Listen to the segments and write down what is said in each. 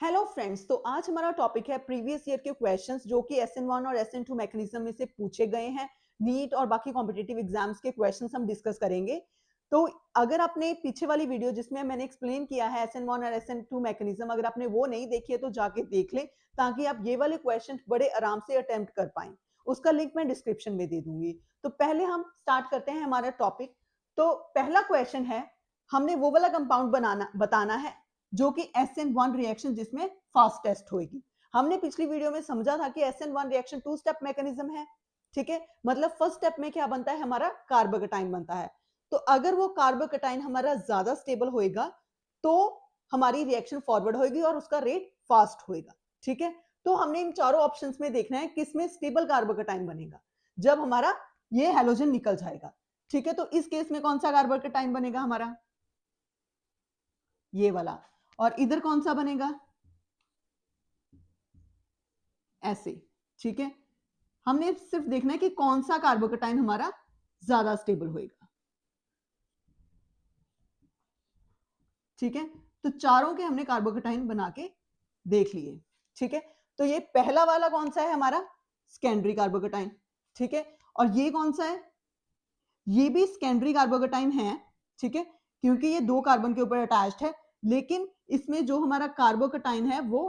Hello friends, तो आज हमारा टॉपिक है प्रीवियस ईयर के क्वेश्चंस जो कि SN1 और SN2 मैकेनिज्म में से पूछे गए हैं। नीट और बाकी कॉम्पिटिटिव एग्जाम्स के क्वेश्चंस हम डिस्कस करेंगे। तो अगर आपने पीछे वाली वीडियो जिसमें मैंने एक्सप्लेन किया है SN1 और SN2 मैकेनिज्म, अगर आपने वो नहीं देखी है तो जाके देख लें, ताकि आप ये वाले क्वेश्चन बड़े आराम से अटेम्प्ट कर पाएं। उसका लिंक मैं डिस्क्रिप्शन में दे दूंगी। तो पहले हम स्टार्ट करते हैं हमारा टॉपिक। तो पहला क्वेश्चन है, हमने वो वाला कंपाउंड बताना है जो कि SN1 रिएक्शन जिसमें फास्ट टेस्ट होगी। हमने पिछली वीडियो में समझा था कि SN1 reaction to step mechanism है। ठीक है, मतलब फर्स्ट स्टेप में क्या बनता है, हमारा कार्बोकेटाइन बनता है। तो अगर वो कार्बोकेटाइन हमारा ज्यादा स्टेबल होएगा तो हमारी रिएक्शन फॉरवर्ड होगी और उसका रेट फास्ट होएगा। ठीक है, तो हमने इन चारों ऑप्शंस में देखना है किसमें स्टेबल कार्बोकेटाइन बनेगा, जब हमारा ये हैलोजन निकल जाएगा। ठीक है, तो इस केस में कौन सा कार्बोकेटाइन बनेगा हमारा, ये वाला। और इधर कौन सा बनेगा, ऐसे। ठीक है, हमने सिर्फ देखना है कि कौन सा कार्बोकेटाइन हमारा ज्यादा स्टेबल होएगा। ठीक है, तो चारों के हमने कार्बोकेटाइन बना के देख लिए। ठीक है, तो ये पहला वाला कौन सा है हमारा, सेकेंडरी कार्बोकेटाइन। ठीक है, और ये कौन सा है, ये भी सेकेंडरी कार्बोकेटाइन है। ठीक है, क्योंकि ये दो कार्बन के ऊपर अटैच्ड है, लेकिन इसमें जो हमारा कार्बोकेटाइन है वो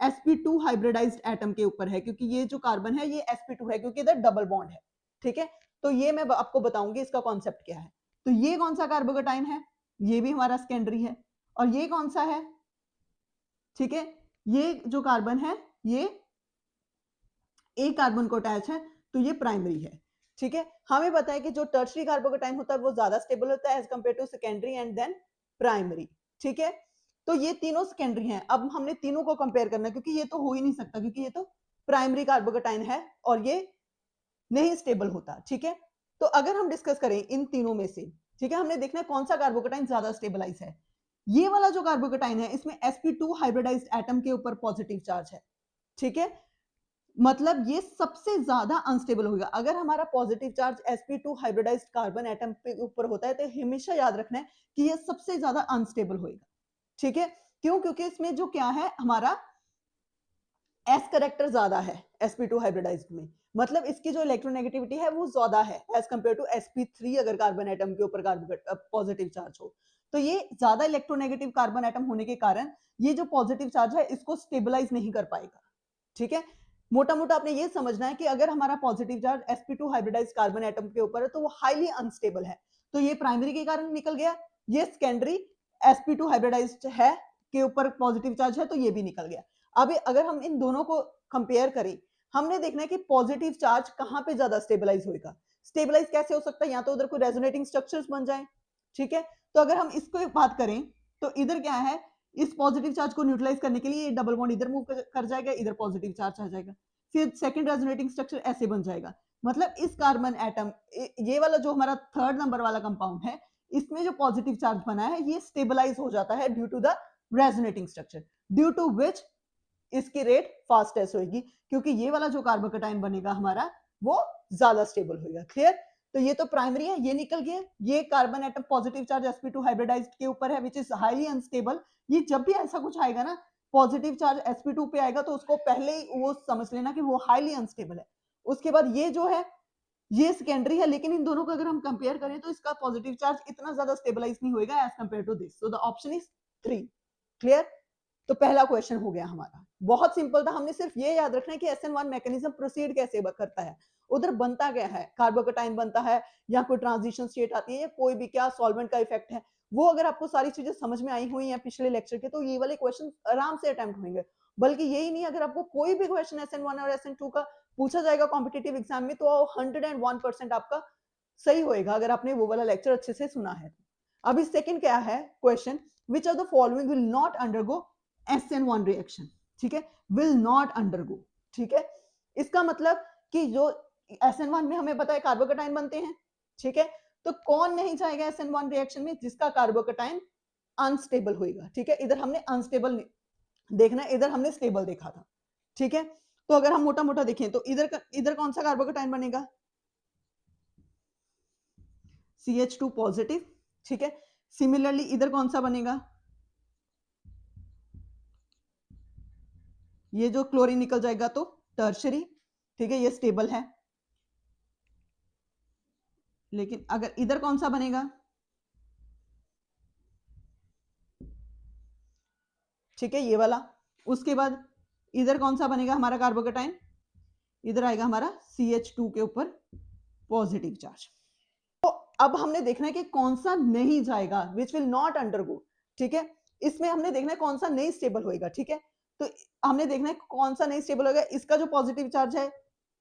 sp2 हाइब्रिडाइज्ड एटम के ऊपर है, क्योंकि ये जो कार्बन है ये sp2 है, क्योंकि इधर डबल बॉन्ड है। ठीक है, तो ये मैं आपको बताऊंगी इसका कॉन्सेप्ट क्या है। तो ये कौन सा कार्बोकेटाइन है, ये भी हमारा सेकेंडरी है। और ये कौन सा है, ठीक है, ये जो कार्बन है ये एक कार्बन को अटैच है, तो ये प्राइमरी है। ठीक है, हमें पता है कि जो टर्शरी कार्बोकेटाइन होता है वो ज्यादा स्टेबल होता है as compare to secondary and then primary. ठीक है, तो ये तीनों सेकेंडरी हैं। अब हमने तीनों को कंपेयर करना है, क्योंकि ये तो हो ही नहीं सकता, क्योंकि ये तो प्राइमरी कार्बोकेटाइन है और ये नहीं स्टेबल होता। ठीक है, तो अगर हम डिस्कस करें इन तीनों में से, ठीक है, हमने देखना है कौन सा कार्बोकेटाइन ज्यादा स्टेबलाइज है। ये वाला जो कार्बोकेटाइन है इसमें sp2 हाइब्रिडाइज्ड एटम के ऊपर पॉजिटिव चार्ज है। ठीक है, मतलब ये सबसे ज्यादा अनस्टेबल होगा। अगर हमारा positive charge sp2 hybridised carbon atom के ऊपर होता है तो हमेशा याद रखना है कि ये सबसे ज्यादा अनस्टेबल होगा। ठीक है, क्यों, क्योंकि इसमें जो क्या है हमारा एस करेक्टर ज्यादा है sp2 हाइब्रिडाइज्ड में, मतलब इसकी जो इलेक्ट्रोनेगेटिविटी है वो ज्यादा है एज कंपेयर टू sp3। अगर कार्बन एटम के ऊपर पॉजिटिव चार्ज हो तो ये ज्यादा इलेक्ट्रोनेगेटिव कार्बन एटम होने के कारण ये जो पॉजिटिव चार्ज है इसको स्टेबलाइज नहीं कर पाएगा। ठीक है, मोटा मोटा आपने ये समझना है कि अगर हमारा positive charge sp2 hybridised carbon atom के ऊपर है तो वो हाईली अनस्टेबल है। तो ये प्राइमरी के कारण निकल गया, ये सेकेंडरी sp2 हाइब्रिडाइज्ड है के ऊपर पॉजिटिव चार्ज है तो ये भी निकल गया। अब अगर हम इन दोनों को कंपेयर करें, हमने देखना है कि पॉजिटिव चार्ज कहां पे ज्यादा स्टेबलाइज होगा। स्टेबलाइज कैसे हो सकता है, या तो उधर कोई रेजोनेटिंग स्ट्रक्चर्स बन जाए। ठीक है, तो अगर हम इसको बात करें तो इधर क्या है, इस पॉजिटिव चार्ज को न्यूट्रलाइज करने के लिए डबल बॉन्ड इधर मूव कर जाएगा, इधर पॉजिटिव चार्ज आ जाएगा, फिर सेकंड रेजोनेटिंग स्ट्रक्चर ऐसे बन जाएगा। मतलब इस कार्बन एटम, ये वाला जो हमारा थर्ड नंबर वाला कंपाउंड है, इसमें जो पॉजिटिव चार्ज बना है ये स्टेबलाइज हो जाता है due to the resonating structure, due to which इसकी रेट फास्टेस्ट होगी, क्योंकि ये वाला जो कार्बोकेटाइन बनेगा हमारा वो ज्यादा स्टेबल होगा। क्लियर, तो ये तो प्राइमरी है, ये निकल गया। ये carbon atom positive charge sp2 hybridized के ऊपर है विच इज हाईली अनस्टेबल। ये जब भी ऐसा कुछ आएगा ना, पॉजिटिव चार्ज sp2 पे आएगा तो उसको पहले ही वो समझ लेना कि वो हाईली अनस्टेबल है। उसके बाद ये जो है ये सेकेंडरी है, लेकिन इन दोनों को अगर हम कंपेयर करें तो इसका पॉजिटिव चार्ज इतना ज्यादा स्टेबलाइज नहीं होगा as compare to this. So the option is 3। Clear, तो पहला क्वेश्चन हो गया हमारा, बहुत सिंपल था। हमने सिर्फ ये याद रखना है कि SN1 मैकेनिज्म प्रोसीड कैसे करता है, उधर बनता क्या है, कार्बोकेटाइन बनता है या कोई ट्रांजिशन स्टेट आती है या कोई भी क्या सॉल्वेंट का इफेक्ट है। वो अगर आपको सारी चीजें समझ में आई हुई हैं पिछले लेक्चर के तो ये वाले क्वेश्चन आराम से अटेम्प्ट होंगे। बल्कि यही नहीं, अगर आपको कोई भी क्वेश्चन SN1 और SN2 का पूछा जाएगा कॉम्पिटिटिव एग्जाम में तो 101% आपका सही होएगा, अगर आपने वो वाला लेक्चर अच्छे से सुना है। अभी सेकंड क्या है question, which of the following will not undergo SN1 reaction. ठीक है, विल नॉट अंडरगो। ठीक है, इसका मतलब कि जो SN1 में हमें पता है कार्बोकेटाइन बनते हैं। ठीक है, तो कौन नहीं जाएगा SN1 रिएक्शन में, जिसका कार्बोकेटाइन अनस्टेबल होएगा। ठीक है, इधर हमने अनस्टेबल देखना है, इधर हमने स्टेबल देखा था। ठीक है, तो अगर हम मोटा मोटा देखें तो इधर कौन सा कार्बोकेटाइन बनेगा, CH2 पॉजिटिव। ठीक है, सिमिलरली इधर कौन सा बनेगा, ये जो क्लोरीन निकल जाएगा तो टर्शरी, ठीक है, ये स्टेबल है। लेकिन अगर इधर कौन सा बनेगा, ठीक है, ये वाला। उसके बाद इधर कौन सा बनेगा हमारा कार्बोकेटाइन, इधर आएगा हमारा CH2 के ऊपर पॉजिटिव चार्ज। तो अब हमने देखना है कि कौन सा नहीं जाएगा, विच विल नॉट अंडरगो, ठीक है। इसमें हमने देखना है कौन सा नहीं स्टेबल होएगा, ठीक है। तो हमने देखना है कौन सा नहीं स्टेबल होगा। इसका जो पॉजिटिव चार्ज है,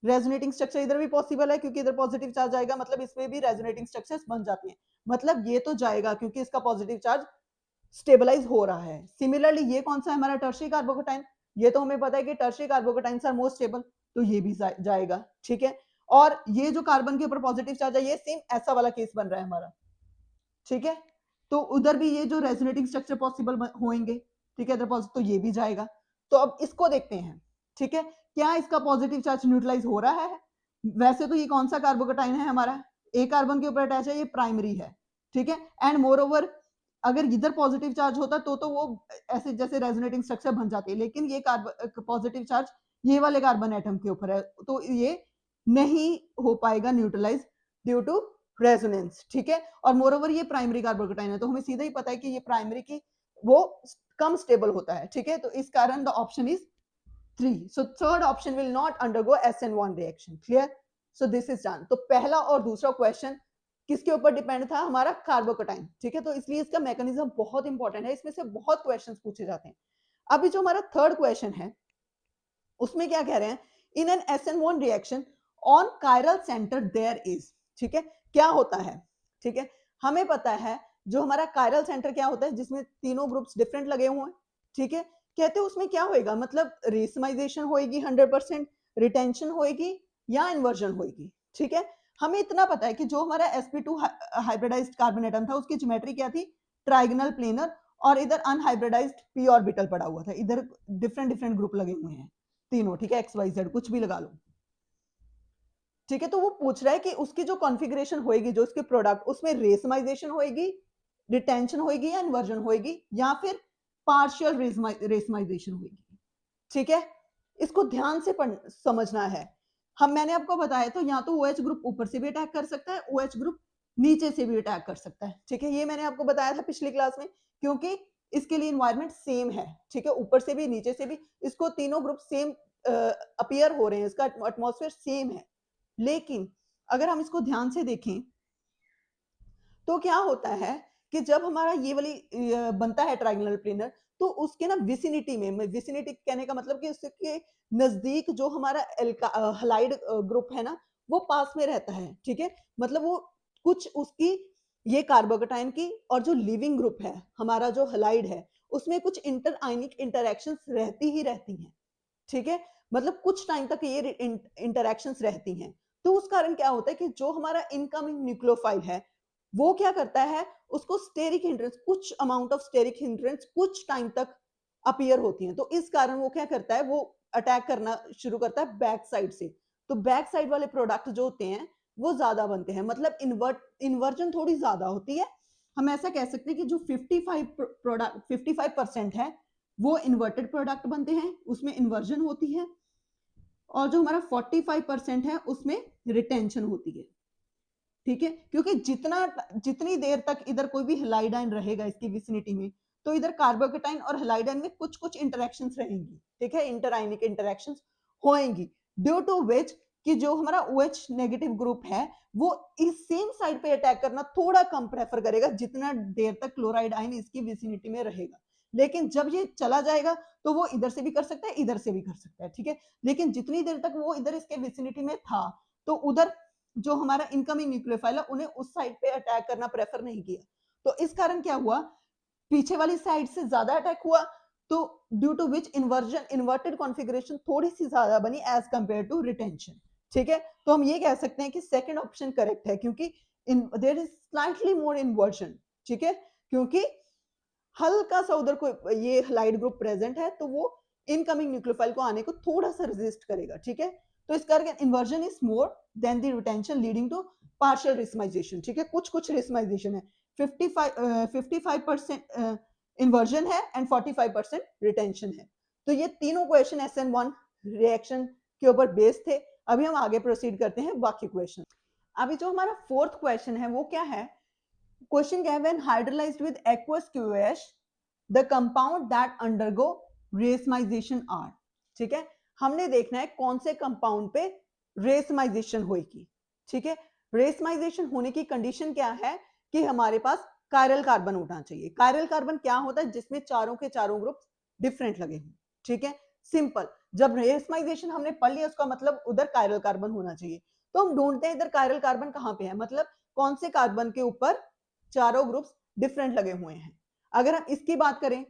रेजोनेटिंग स्ट्रक्चर इधर भी पॉसिबल है क्योंकि इधर पॉजिटिव चार्ज आएगा, मतलब इसमें भी रेजोनेटिंग स्ट्रक्चर्स बन जाती हैं, मतलब ये तो जाएगा क्योंकि इसका पॉजिटिव चार्ज स्टेबलाइज हो रहा है। सिमिलरली ये कौन सा है हमारा टर्शियरी कार्बोकेटाइन, ये तो हमें पता है कि टर्शियरी कार्बोकेटाइन्स आर मोस्ट स्टेबल, तो ये भी जाएगा, ठीक है। और ये जो कार्बन के ऊपर पॉजिटिव चार्ज है, ये सेम ऐसा वाला केस बन रहा है हमारा, ठीक है। तो उधर भी ये जो रेजोनेटिंग स्ट्रक्चर पॉसिबल होंगे, ठीक है, इधर पॉजिटिव, तो ये भी जाएगा। तो अब इसको देखते हैं, ठीक है, क्या इसका पॉजिटिव चार्ज न्यूट्रलाइज हो रहा है। वैसे तो ये कौन सा कार्बोकेटाइन है हमारा, ए कार्बन के ऊपर अटैच है, ये प्राइमरी है, ठीक है। एंड मोर ओवर अगर इधर पॉजिटिव चार्ज होता तो वो ऐसे जैसे रेजोनेटिंग स्ट्रक्चर बन जाती है, लेकिन ये पॉजिटिव चार्ज ये वाले कार्बन एटम के ऊपर है, तो ये नहीं हो पाएगा न्यूट्रलाइज ड्यू टू रेजोनेंस, ठीक है। और मोर ओवर ये प्राइमरी कार्बोकेटाइन है, तो हमें सीधा ही पता है कि ये प्राइमरी की वो कम स्टेबल होता है, ठीक है। तो इस कारण the option is 3, so third option will not undergo SN1 reaction, clear? So this is done। तो पहला और दूसरा क्वेश्चन किसके ऊपर डिपेंड था, हमारा कार्बोकेटाइन, ठीक है। तो इसलिए इसका मैकेनिज्म बहुत इंपॉर्टेंट है, इसमें से बहुत क्वेश्चंस पूछे जाते हैं। अभी जो हमारा थर्ड क्वेश्चन है उसमें क्या कह रहे हैं, in an SN1 reaction on chiral centre there is, ठीक है, क्या होता है, ठीक है। हमें पता है जो हमारा कायरल सेंटर क्या होता है, जिसमें तीनों ग्रुप्स डिफरेंट लगे हुए हैं, ठीक है। कहते हैं उसमें क्या होएगा, मतलब रेसमाइजेशन होएगी 100%, रिटेंशन होएगी या इन्वर्जन होएगी, ठीक है। हमें इतना पता है कि जो हमारा sp2 हाइब्रिडाइज्ड कार्बन एटम था उसकी ज्योमेट्री क्या थी, ट्राइगोनल प्लेनर, और इधर अनहाइब्रिडाइज्ड p ऑर्बिटल पड़ा हुआ था, इधर डिफरेंट डिफरेंट ग्रुप लगे हुए हैं तीनों, ठीक है, XYZ कुछ भी लगा लो, ठीक है। तो वो पूछ रहा है कि उसकी जो कॉन्फ़िगरेशन होएगी, जो उसके प्रोडक्ट, उसमें रेसमाइजेशन होएगी, रिटेंशन होएगी या इन्वर्जन होएगी, या फिर पार्शियल रेसमाइजेशन होएगी, ठीक है। इसको ध्यान से समझना है। मैंने आपको बताया तो या तो OH ग्रुप ऊपर से भी अटैक कर सकता है, OH ग्रुप नीचे से भी अटैक कर सकता है, ठीक है। ये मैंने आपको बताया था पिछली क्लास में, क्योंकि इसके लिए इन्वायरमेंट सेम है, ठीक है, ऊपर से भी नीचे से भी इसको तीनों ग्रुप सेम अपीयर हो रहे हैं, इसका एटमॉस्फेयर सेम है। लेकिन अगर हम इसको ध्यान से देखें तो क्या होता है कि जब हमारा ये वाली बनता है ट्रायंगुलर प्लेनर, तो उसके ना विसिनिटी में, विसिनिटी कहने का मतलब कि उसके नजदीक जो हमारा हलाइड ग्रुप है ना, वो पास में रहता है, ठीक है। मतलब वो कुछ उसकी ये कार्बोकेटाइन की और जो लिविंग ग्रुप है हमारा जो हलाइड है, उसमें कुछ इंटर आयनिक इंटरेक्शंस रहती ही रहती हैं, ठीक है। मतलब कुछ टाइम तक ये इंटरेक्शंस रहती हैं। तो उस कारण क्या होता है कि जो हमारा इनकमिंग न्यूक्लियोफाइल है वो क्या करता है, उसको स्टेरिक हिंड्रेंस, कुछ अमाउंट ऑफ स्टेरिक हिंड्रेंस कुछ टाइम तक अपीयर होती हैं। तो इस कारण वो क्या करता है, वो अटैक करना शुरू करता है बैक साइड से। तो बैक साइड वाले प्रोडक्ट जो होते हैं वो ज्यादा बनते हैं, मतलब इन्वर्जन थोड़ी ज्यादा होती है। हम ऐसा कह सकते हैं कि जो 55% है वो इन्वर्टेड प्रोडक्ट बनते हैं, उसमें इन्वर्जन होती है, और जो हमारा 45% है उसमें रिटेंशन होती है, ठीक है। क्योंकि जितनी देर तक इधर कोई भी हेलाइडाइन रहेगा इसकी विसिनिटी में, तो इधर कार्बोकेटाइन और हेलाइडाइन में कुछ कुछ इंटरेक्शंस रहेंगी, ठीक है, इंटरआयनिक इंटरेक्शंस होएंगी, ड्यू टू विच कि जो हमारा OH नेगेटिव ग्रुप है वो इस सेम साइड पे अटैक करना थोड़ा कम प्रेफर करेगा जितना देर तक क्लोराइड आयन इसकी विसिनिटी में रहेगा। लेकिन जब ये चला जाएगा तो वो इधर से भी कर सकता है, इधर से भी कर सकता है, ठीक है। लेकिन जितनी देर तक वो इधर इसके विसिनिटी में था, तो उधर जो हमारा इनकमिंग न्यूक्लियोफाइल है उन्हें उस साइड पे अटैक करना प्रेफर नहीं किया। तो इस कारण क्या हुआ, पीछे वाली साइड से ज्यादा अटैक हुआ, तो due to which inverted configuration थोड़ी सी ज्यादा बनी एज कंपेयर टू रिटेंशन, ठीक है। तो हम ये कह सकते हैं कि सेकंड ऑप्शन करेक्ट है, क्योंकि there is slightly more inversion, ठीक है, क्योंकि हल्का सा उधर को ये हलाइड ग्रुप प्रेजेंट है, तो वो इनकमिंग न्यूक्लियोफाइल को आने को थोड़ा सा रेजिस्ट करेगा, ठीक है। तो इस करके inversion is more than the retention leading to partial racemization, ठीक है। कुछ कुछ रेसमाइजेशन है, 55% इन्वर्जन है एंड 45% रिटेंशन है। तो ये तीनों क्वेश्चन SN1 रिएक्शन के ऊपर बेस्ड थे। अभी हम आगे प्रोसीड करते हैं बाकी क्वेश्चन। अभी जो हमारा फोर्थ क्वेश्चन है वो क्या है, क्वेश्चन क्या है, when hydrolyzed with aqueous QH the compound that undergo racemization are. ठीक है, हमने देखना है कौन से कंपाउंड पे रेसमाइजेशन होगी। ठीक है, रेसमाइजेशन होने की कंडीशन क्या है कि हमारे पास कायरल कार्बन होना चाहिए। कायरल कार्बन क्या होता है, जिसमें चारों के चारों ग्रुप डिफरेंट लगे हैं। ठीक है, सिंपल। जब रेसमाइजेशन हमने पढ़ लिया उसका मतलब उधर कायरल कार्बन होना चाहिए। तो हम ढूंढते हैं इधर कायरल कार्बन कहां पे है, मतलब कौन से कार्बन के ऊपर चारों ग्रुप्स डिफरेंट लगे हुए हैं। अगर हम इसकी बात करें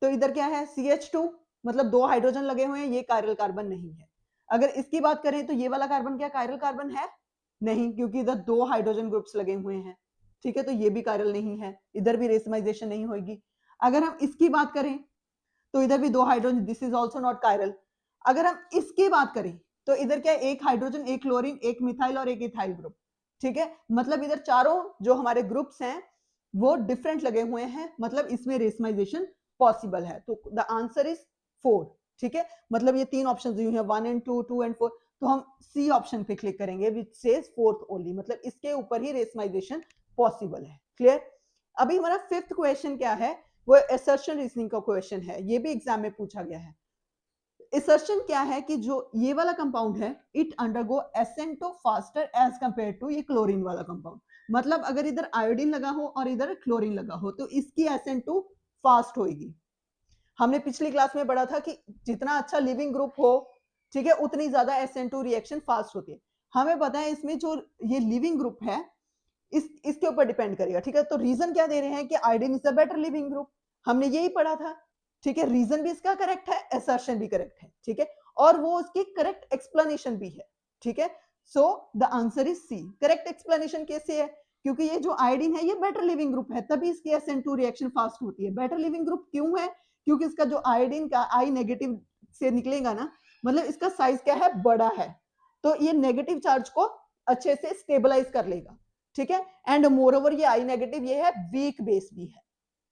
तो इधर क्या है, CH2, मतलब 2 हाइड्रोजन लगे हुए हैं, ये कायरल कार्बन नहीं है। अगर इसकी बात करें तो ये वाला कार्बन क्या कायरल कार्बन है, नहीं, क्योंकि इधर 2 हाइड्रोजन ग्रुप्स लगे हुए हैं। ठीक है, तो ये भी कायरल नहीं है, इधर भी रेसमाइजेशन नहीं होगी। अगर हम इसकी बात करें तो इधर भी 2 hydrogen, this is also not chiral. अगर हम इसकी बात करें तो इधर क्या है, एक हाइड्रोजन, एक क्लोरीन, एक मिथाइल और एक इथाइल ग्रुप। ठीक है, मतलब इधर चारों जो हमारे ग्रुप्स हैं वो डिफरेंट लगे हुए हैं, मतलब इसमें रेसमाइजेशन पॉसिबल है। तो द आंसर इज 4। ठीक है, मतलब ये तीन ऑप्शन दी हुई है 1 and 2, 2 and 4, तो हम सी ऑप्शन पे क्लिक करेंगे विच सेज फोर्थ ओनली, मतलब इसके ऊपर ही रेसमाइजेशन पॉसिबल है। क्लियर। अभी हमारा फिफ्थ क्वेश्चन क्या है, वो असर्शन रीजनिंग का क्वेश्चन है, ये भी एग्जाम में पूछा गया है। असर्शन क्या है कि जो ये वाला कंपाउंड है it undergo SN2 faster as compare to ये क्लोरीन वाला कंपाउंड। मतलब अगर इधर आयोडीन लगा हो और इधर क्लोरीन लगा हो तो इसकी एसेंटो फास्ट होगी। हमने पिछली क्लास में पढ़ा था कि जितना अच्छा लिविंग ग्रुप हो, ठीक है, उतनी ज्यादा SN2 रिएक्शन फास्ट होती है। हमें पता है इसमें जो ये लिविंग ग्रुप है इसके ऊपर डिपेंड करेगा। ठीक है, तो रीजन क्या दे रहे हैं कि iodine is a better leaving group, हमने यही पढ़ा था। ठीक है, रीजन भी इसका करेक्ट है, असर्शन भी करेक्ट है। ठीक है, और वो उसकी करेक्ट एक्सप्लेनेशन भी है। ठीक है, so the answer is C. Correct explanation कैसे है, क्योंकि ये जो आयोडीन है ये बेटर लिविंग ग्रुप है, तभी इसकी SN2 रिएक्शन फास्ट होती है। बेटर लिविंग ग्रुप क्यों है, क्योंकि इसका जो आयोडीन का I नेगेटिव से निकलेगा ना, मतलब इसका साइज क्या है, बड़ा है, तो ये नेगेटिव चार्ज को अच्छे से स्टेबलाइज कर लेगा। ठीक है, एंड मोर ओवर ये I नेगेटिव ये है वीक बेस भी है।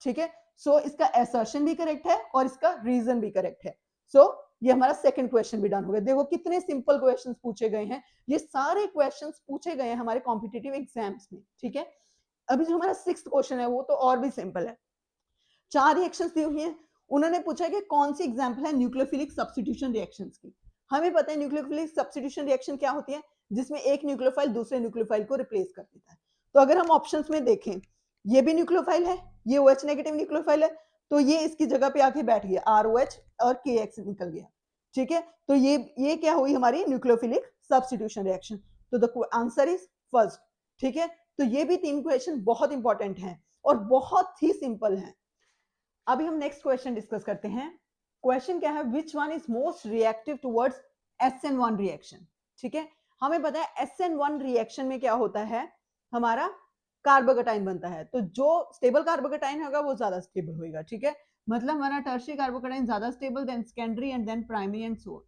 ठीक है, सो इसका असर्शन भी करेक्ट है और इसका रीजन भी करेक्ट है। सो ये हमारा सेकंड क्वेश्चन भी डन हो गया। देखो कितने सिंपल क्वेश्चंस पूछे गए हैं, ये सारे क्वेश्चंस पूछे गए हैं हमारे कॉम्पिटिटिव एग्जाम्स में। ठीक है, अभी जो हमारा सिक्स्थ क्वेश्चन है वो तो और भी सिंपल है। 4 रिएक्शंस दी हुई हैं, उन्होंने पूछा है कि कौन सी एग्जांपल है न्यूक्लियोफिलिक सब्स्टिट्यूशन रिएक्शंस की। हमें पता है न्यूक्लियोफिलिक सब्स्टिट्यूशन रिएक्शन क्या होती है, जिसमें एक न्यूक्लियोफाइल दूसरे न्यूक्लियोफाइल को रिप्लेस कर देता है। तो अगर हम ऑप्शंस में देखें, ये भी न्यूक्लियोफाइल है, ये OH नेगेटिव न्यूक्लियोफाइल है, तो ये इसकी जगह पे आके बैठ गया, ROH और KX निकल गया। ठीक है, तो ये क्या हुई हमारी न्यूक्लियोफिलिक सब्स्टिट्यूशन रिएक्शन। तो द आंसर इज फर्स्ट। ठीक है, तो ये भी 3 क्वेश्चन बहुत इंपॉर्टेंट हैं और बहुत ही सिंपल हैं। अभी हम नेक्स्ट क्वेश्चन डिस्कस करते हैं। क्वेश्चन क्या है, which one is most reactive towards SN1 reaction. ठीक है, हमें पता है SN1 रिएक्शन में क्या होता है, हमारा कार्बोकेटाइन बनता है, तो जो स्टेबल कार्बोकेटाइन होगा वो ज्यादा स्टेबल होगा। ठीक है, मतलब हमारा टर्शियरी कार्बोकेटाइन ज्यादा stable than secondary and then primary and so.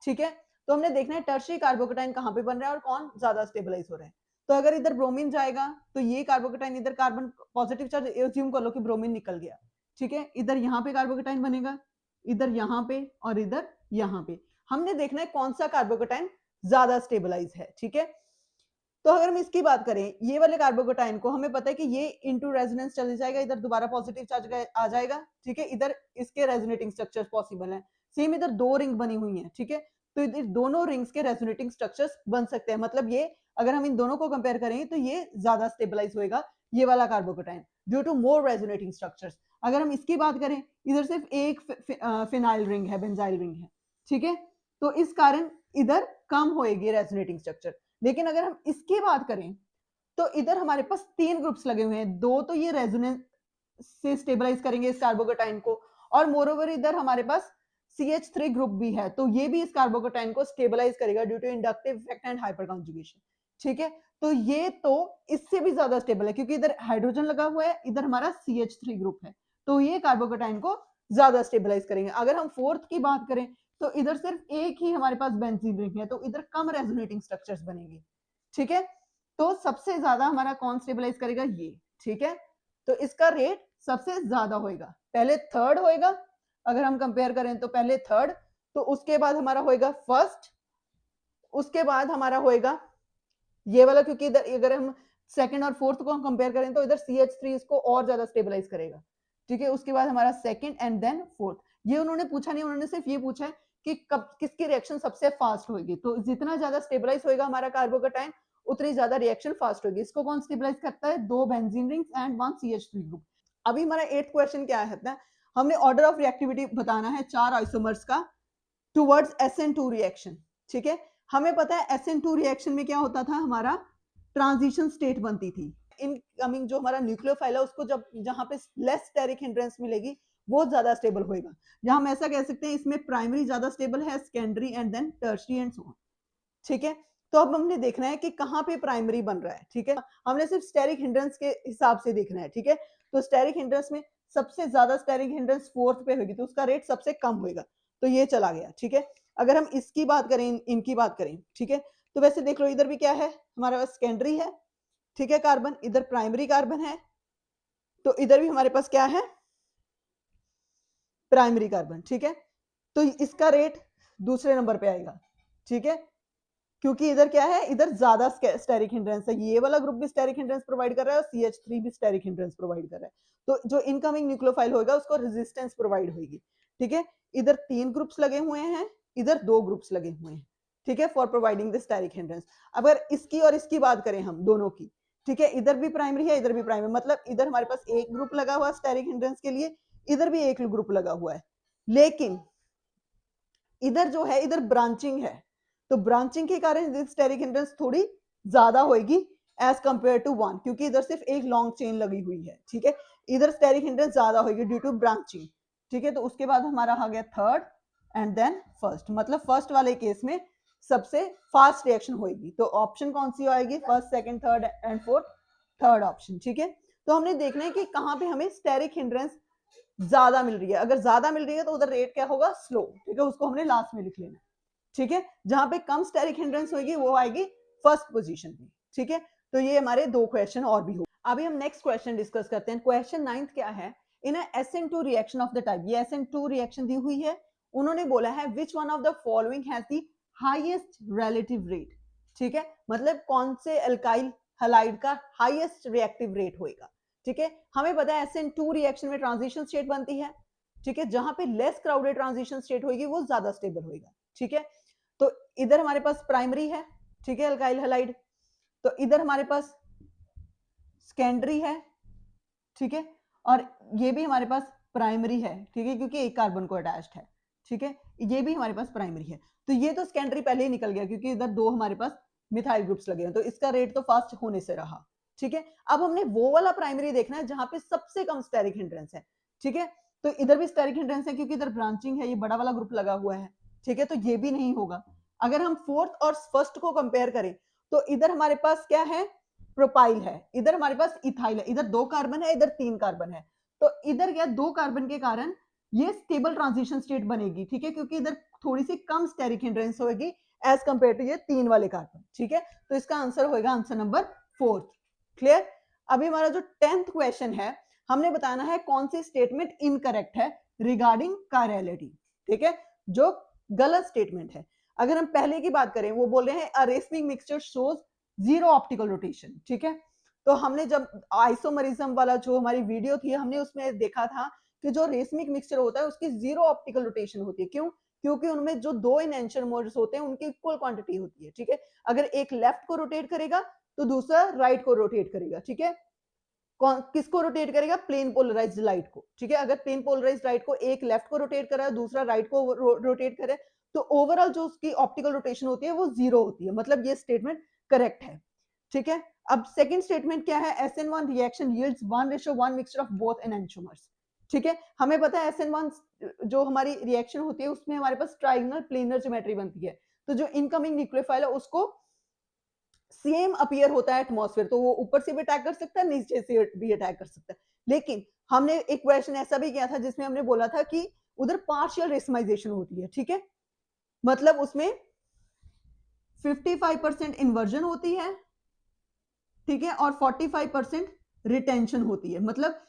ठीक है, तो हमने देखना है टर्शियरी कार्बोकेटाइन कहां पे बन रहा है और कौन ज्यादा स्टेबलाइज हो रहा है। तो अगर इधर ब्रोमीन जाएगा तो ये कार्बोकेटाइन इधर कार्बन पॉजिटिव चार्ज एज्यूम कर लो कि ब्रोमीन निकल गया। ठीक है, इधर यहाँ पे कार्बोकेटाइन बनेगा, इधर यहाँ पे और इधर यहाँ पे। हमने देखना है कौन सा कार्बोकेटाइन ज्यादा स्टेबलाइज है। ठीक है, तो अगर हम इसकी बात करें, ये वाले कार्बोकेटाइन को हमें पता है कि ये इनटू रेजोनेंस चले जाएगा, इधर दोबारा पॉजिटिव चार्ज आ जाएगा। ठीक है, इधर इसके रेजोनेटिंग स्ट्रक्चर्स पॉसिबल है। सेम इधर 2 रिंग बनी हुई है। ठीक है, तो इधर दोनों रिंग्स के रेजोनेटिंग स्ट्रक्चर्स बन सकते हैं, मतलब ये अगर हम इन दोनों को कंपेयर करें तो ये ज्यादा स्टेबलाइज होएगा ये वाला carbocation due to more resonating structures. अगर हम इसकी बात करें, इधर सिर्फ एक फिनाइल रिंग है, बेंजाइल रिंग है। ठीक है, तो इस कारण इधर कम होएगी रेजोनेटिंग स्ट्रक्चर। लेकिन अगर हम इसकी बात करें तो इधर हमारे पास 3 ग्रुप्स लगे हुए हैं, 2 तो ये रेजोनेंस से स्टेबलाइज करेंगे इस कार्बोकेटाइन को, और मोरओवर इधर हमारे पास CH3 ग्रुप भी है, तो ये भी इस कार्बोकेटाइन को स्टेबलाइज करेगा due to inductive effect and hyperconjugation. ठीक है, तो ये तो इससे भी ज्यादा स्टेबल है क्योंकि इधर हाइड्रोजन लगा हुआ है, इधर हमारा CH3 ग्रुप है, तो ये कार्बोकेटाइन को ज्यादा स्टेबलाइज करेंगे। अगर हम फोर्थ की बात करें तो इधर सिर्फ एक ही हमारे पास बेंजीन रिंग है, तो इधर कम रेजोनेटिंग स्ट्रक्चर्स बनेंगे। ठीक है, तो सबसे ज्यादा हमारा कौन स्टेबलाइज करेगा, ये। ठीक है, तो इसका रेट सबसे ज्यादा होएगा, पहले थर्ड होएगा अगर हम कंपेयर करें तो पहले थर्ड, तो उसके बाद हमारा होएगा फर्स्ट, उसके बाद हमारा होएगा ये वाला, क्योंकि इधर अगर हम सेकंड और फोर्थ को हम कंपेयर करें तो इधर CH3 इसको और ज्यादा स्टेबलाइज करेगा, ठीक है। उसके बाद हमारा सेकंड एंड देन फोर्थ। ये उन्होंने पूछा नहीं, उन्होंने सिर्फ ये पूछा है कि कब किसकी रिएक्शन सबसे फास्ट होगी। तो जितना ज्यादा स्टेबलाइज होएगा हमारा कार्बोकेटाइन उतनी ज्यादा रिएक्शन फास्ट होगी। इसको कौन स्टेबलाइज करता है? 2 benzene rings and 1 CH3 group. अभी हमारा 8th क्वेश्चन क्या है, हमने ऑर्डर ऑफ रिएक्टिविटी बताना है 4 आइसोमर्स का टुवर्ड्स SN2 रिएक्शन, ठीक है। हमें पता है SN2 रिएक्शन में क्या होता था, हमारा ट्रांजिशन स्टेट बनती थी। इनकमिंग जो हमारा न्यूक्लियोफाइल है उसको जब जहां पे लेस स्टेरिक हिंड्रेंस मिलेगी वो ज्यादा स्टेबल होएगा। या हम ऐसा कह सकते हैं इसमें प्राइमरी ज्यादा स्टेबल है, secondary and then tertiary and so on, ठीक है। तो अब हमने देखना है कि कहां पे प्राइमरी बन रहा है, ठीक है। हमने सिर्फ स्टेरिक हिंड्रेंस के हिसाब से देखना है, ठीक है। तो स्टेरिक हिंड्रेंस में सबसे ज्यादा स्टेरिक हिंड्रेंस फोर्थ पे होगी, तो उसका रेट सबसे कम होगा, तो ये चला गया, ठीक है। अगर हम इसकी बात करें, इनकी बात करें, ठीक है, तो वैसे देख लो इधर भी क्या है, हमारे पास सेकेंडरी है, ठीक है, कार्बन, इधर प्राइमरी कार्बन है, तो इधर भी हमारे पास क्या है, प्राइमरी कार्बन, ठीक है। तो इसका रेट दूसरे नंबर पे आएगा, ठीक है, क्योंकि इधर क्या है, इधर ज्यादा स्टेरिक हिंड्रेंस है, ये वाला ग्रुप भी स्टेरिक हिंड्रेंस प्रोवाइड कर रहा है और CH3 भी स्टेरिक हिंड्रेंस प्रोवाइड कर रहा है। तो जो इनकमिंग न्यूक्लियोफाइल होगा उसको रेजिस्टेंस प्रोवाइड होगी, ठीक है। इधर 3 ग्रुप्स लगे हुए हैं, इधर 2 ग्रुप्स लगे हुए हैं, ठीक है, for providing the steric hindrance. अगर इसकी और इसकी बात करें हम दोनों की, ठीक है, इधर भी प्राइमरी है, इधर भी प्राइमरी, मतलब इधर हमारे पास एक ग्रुप लगा हुआ है स्टेरिक हिंड्रेंस के लिए, इधर भी एक ग्रुप लगा हुआ है, लेकिन इधर जो है, इधर ब्रांचिंग है, तो ब्रांचिंग के कारण स्टेरिक हिंड्रेंस थोड़ी ज्यादा होगी एज कंपेयर टू वन, क्योंकि इधर सिर्फ एक लॉन्ग चेन लगी हुई है, ठीक है। इधर स्टेरिक हिंड्रेंस ज्यादा होगी ड्यू टू ब्रांचिंग, ठीक है। तो उसके बाद हमारा आ गया थर्ड एंड देन फर्स्ट, मतलब फर्स्ट वाले केस में सबसे फास्ट रिएक्शन होगी। तो ऑप्शन कौन सी आएगी, first, second, third and fourth, third option, ठीक है। तो हमने देखना है कि कहां पे हमें स्टेरिक हिंड्रेंस ज्यादा मिल रही है। अगर ज्यादा मिल रही है तो उधर रेट क्या होगा, स्लो, ठीक है, उसको हमने लास्ट में लिख लेना, ठीक है। जहां पे कम स्टेरिक हिंड्रेंस होगी वो आएगी फर्स्ट पोजीशन पे, ठीक है। तो ये हमारे 2 क्वेश्चन और भी हो। अभी हम नेक्स्ट क्वेश्चन डिस्कस करते हैं। क्वेश्चन 9th क्या है, इन SN2 reaction of the type, ये SN2 रिएक्शन दी हुई है, उन्होंने बोला है which one of the following has the highest relative rate, ठीक है, मतलब कौन से अल्काइल हैलाइड का हाईएस्ट रिएक्टिव रेट होगा, ठीक है। हमें पता है SN2 रिएक्शन में ट्रांजिशन स्टेट बनती है, ठीक है, जहां पे लेस क्राउडेड ट्रांजिशन स्टेट होगी वो ज्यादा स्टेबल होगा, ठीक है। तो इधर हमारे पास प्राइमरी है, ठीक है, अल्काइल हैलाइड, तो इधर हमारे पास सेकेंडरी है, ठीक है, और ये भी हमारे पास प्राइमरी है, ठीक है, क्योंकि एक कार्बन को अटैच्ड है, ठीक है, ये भी हमारे पास प्राइमरी है। तो ये तो सेकेंडरी पहले ही निकल गया क्योंकि इधर 2 हमारे पास मिथाइल ग्रुप्स लगे हैं, तो इसका रेट तो फास्ट होने से रहा, ठीक है। अब हमने वो वाला प्राइमरी देखना है जहां पे सबसे कम स्टेरिक हिंड्रेंस है, ठीक है। तो इधर भी स्टेरिक हिंड्रेंस है क्योंकि इधर ब्रांचिंग है, ये बड़ा वाला ग्रुप लगा हुआ है, ठीक है, तो ये भी नहीं होगा। अगर हम फोर्थ और फर्स्ट को कंपेयर करें तो इधर हमारे पास क्या है, प्रोपाइल है, इधर हमारे पास इथाइल है, इधर 2 कार्बन है, इधर 3 कार्बन है, तो इधर क्या 2 कार्बन के कारण ये स्टेबल ट्रांजिशन स्टेट बनेगी, ठीक है, क्योंकि इधर थोड़ी सी कम स्टेरिक हिंड्रेंस होगी एज कंपेयर टू ये 3 वाले कार्बन, ठीक है। तो इसका आंसर होगा आंसर नंबर 4। क्लियर। अभी हमारा जो 10th क्वेश्चन है, हमने बताना है कौन सी स्टेटमेंट इनकरेक्ट है रिगार्डिंग कायरलिटी, ठीक है, जो गलत स्टेटमेंट है। अगर हम पहले की बात करें, वो बोल रहे हैं a racemic mixture shows 0 optical rotation, ठीक है। तो हमने जब आइसोमरिज्म वाला जो हमारी वीडियो थी, हमने उसमें देखा था कि जो रेसमिक मिक्सचर होता है उसकी 0 ऑप्टिकल रोटेशन होती है। क्यों? क्योंकि उनमें जो 2 इनएंशियर मोड्स होते हैं उनकी इक्वल क्वांटिटी होती है, ठीक है। अगर एक लेफ्ट को रोटेट करेगा तो दूसरा राइट को रोटेट करेगा, ठीक है। कौन किसको रोटेट करेगा, प्लेन पोलराइज्ड लाइट को, ठीक है। अगर प्लेन पोलराइज्ड लाइट को एक लेफ्ट को रोटेट करा दूसरा राइट को रोटेट करे तो ओवरऑल जो उसकी ऑप्टिकल रोटेशन होती है वो 0 होती है, मतलब ये स्टेटमेंट करेक्ट है, ठीक है। अब सेकंड स्टेटमेंट क्या है, SN1 reaction yields 1:1 mixture of both enantiomers, ठीक है। हमें पता है SN1 जो हमारी रिएक्शन होती है उसमें हमारे पास ट्रायंगल प्लेनर ज्योमेट्री बनती है, तो जो इनकमिंग न्यूक्लियोफाइल है उसको सेम अपीयर होता है एटमॉस्फेयर, तो वो ऊपर से भी अटैक कर सकता है, नीचे से भी अटैक कर सकता है। लेकिन हमने एक क्वेश्चन ऐसा भी किया था जिसमें हमने बोला था कि उधर पार्शियल रेसमाइजेशन होती है, ठीक है, मतलब उसमें 55% इन्वर्जन होती है, ठीक है, और 45% रिटेंशन होती है। मतलब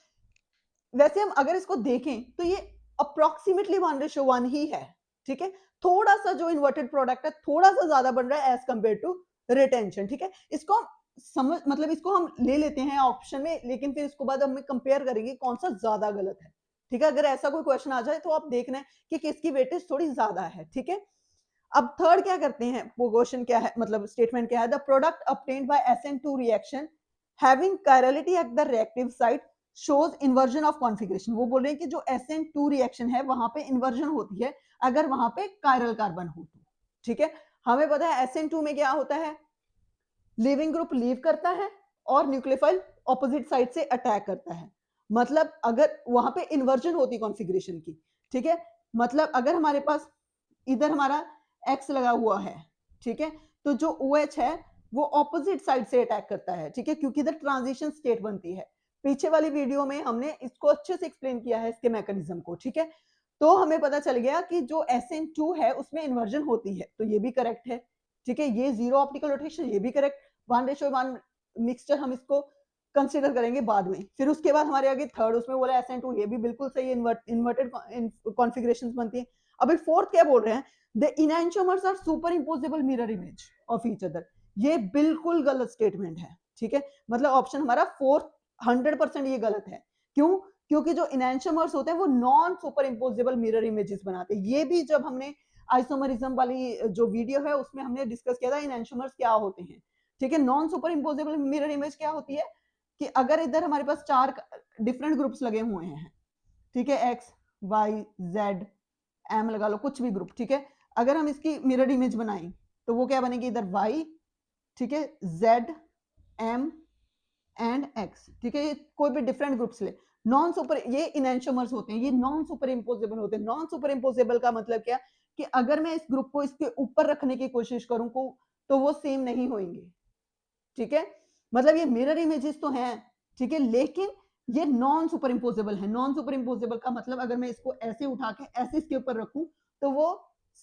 वैसे हम अगर इसको देखें तो ये अप्रोक्सीमेटली 1:1 ही है, ठीक है। थोड़ा सा जो इन्वर्टेड प्रोडक्ट है थोड़ा सा ज्यादा बन रहा है एज कंपेयर टू रिटेंशन, ठीक है। इसको हम समझ मतलब इसको हम ले लेते हैं ऑप्शन में, लेकिन फिर इसके बाद हमें कंपेयर करेंगे कौन सा ज्यादा गलत है, ठीक है। अगर ऐसा कोई क्वेश्चन आ जाए तो आप देखना है कि किसकी वेटेज थोड़ी ज्यादा है, ठीक है। अब थर्ड क्या करते हैं, वो क्वेश्चन क्या है, मतलब स्टेटमेंट क्या है, the product obtained by SN2 reaction having chirality at the reactive site shows inversion of configuration. वो बोल रहे हैं कि जो SN2 रिएक्शन है वहां पे इन्वर्जन होती है अगर वहां पे कायरल कार्बन हो तो, ठीक है। हमें पता है SN2 में क्या होता है, लीविंग ग्रुप लीव करता है और न्यूक्लियोफाइल ऑपोजिट साइड से अटैक करता है। मतलब अगर वहां पे इन्वर्जन होती कॉन्फ़िगरेशन की, ठीक है। मतलब अगर हमारे पास इधर हमारा X लगा हुआ है, ठीक है, तो जो OH है वो ऑपोजिट साइड से अटैक करता है, ठीक है, क्योंकि इधर ट्रांजिशन स्टेट बनती है। पीछे वाली वीडियो में हमने इसको अच्छे से एक्सप्लेन किया है इसके मैकेनिज्म को, ठीक है। तो हमें पता चल गया कि जो SN2 है उसमें इन्वर्जन होती है, तो ये भी करेक्ट है, ठीक है। ये जीरो ऑप्टिकल रोटेशन, ये भी करेक्ट। 1:1 मिक्सचर हम इसको कंसीडर करेंगे बाद में। फिर उसके बाद हमारे आगे थर्ड, उसमें बोला SN2, ये भी बिल्कुल सही, इन्वर्टेड कॉन्फ़िगरेशंस बनती है। अभी फोर्थ क्या बोल रहे हैं, the enantiomers are superimposable mirror image of each other. ये बिल्कुल गलत स्टेटमेंट है, ठीक है। मतलब ऑप्शन हमारा फोर्थ 100% ये गलत है। क्यों? क्योंकि जो इनैंशियोमर्स होते हैं वो non super imposable mirror images बनाते हैं। ये भी जब हमने आइसोमरिज्म वाली जो वीडियो है उसमें हमने डिस्कस किया था इनैंशियोमर्स क्या होते हैं, ठीक है। Non super imposable mirror image क्या होती है कि अगर इधर हमारे पास 4 डिफरेंट ग्रुप्स लगे हुए हैं, ठीक है, X, Y, Z, M लगा लो, कुछ भी ग्रुप, ठीक है। अगर हम इसकी मिरर इमेज बनाएं तो वो क्या बनेगी, इधर Y, ठीक है, Z, M एंड X, ठीक है। ये कोई भी डिफरेंट ग्रुप्स ले, नॉन सुपर, ये इनैंशियोमर्स होते हैं, ये नॉन सुपर इम्पोजेबल होते हैं। नॉन सुपर इम्पोजेबल का मतलब क्या कि अगर मैं इस ग्रुप को इसके ऊपर रखने की कोशिश करूं तो वो सेम नहीं होंगे, ठीक है। मतलब ये मिरर इमेजेस तो हैं, ठीक है, लेकिन ये नॉन सुपर इम्पोजेबल है। नॉन सुपर इम्पोजेबल का मतलब अगर मैं इसको ऐसे उठा के ऐसे इसके ऊपर रखूं तो वो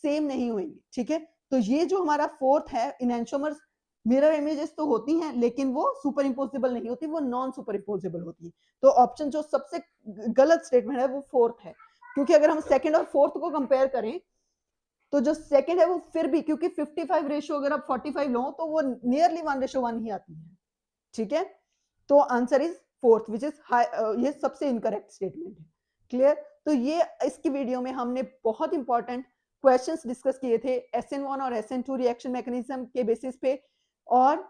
सेम नहीं होंगे, ठीक है। तो ये जो हमारा फोर्थ है, इनैंशियोमर्स मिरर इमेजेस तो होती हैं लेकिन वो सुपर इम्पोजेबल नहीं होती, वो नॉन सुपर इम्पोजेबल होती है। तो ऑप्शन जो सबसे गलत स्टेटमेंट है वो फोर्थ है, क्योंकि अगर हम सेकंड और फोर्थ को कंपेयर करें तो जो सेकंड है वो फिर भी, क्योंकि 55 रेशियो अगर आप 45 लो तो वो नियरली 1:1 ही आती है, ठीक है। तो answer is fourth which is ये सबसे इनकरेक्ट स्टेटमेंट है। क्लियर? तो ये इसकी वीडियो में हमने बहुत इंपॉर्टेंट क्वेश्चंस डिस्कस किए थे SN1 और SN2 रिएक्शन मैकेनिज्म के बेसिस पे। और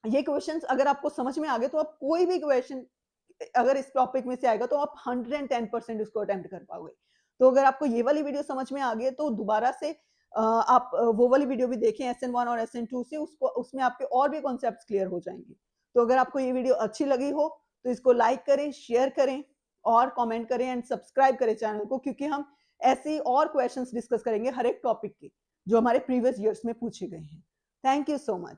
ये क्वेश्चंस अगर आपको समझ में आ गए तो आप कोई भी क्वेश्चन अगर इस टॉपिक में से आएगा तो आप 110% उसको अटेम्प्ट कर पाओगे। तो अगर आपको ये वाली वीडियो समझ में आ गई तो दोबारा से आप वो वाली वीडियो भी देखें SN1 और SN2 से, उसको उसमें आपके और भी कॉन्सेप्ट्स क्लियर हो जाएंगे। तो अगर आपको ये वीडियो अच्छी लगी हो तो इसको लाइक करें, शेयर करें और कमेंट करें एंड सब्सक्राइब करें चैनल को, क्योंकि हम ऐसे और क्वेश्चंस डिस्कस करेंगे हर एक टॉपिक के जो हमारे प्रीवियस ईयर्स में पूछे गए हैं। Thank you so much.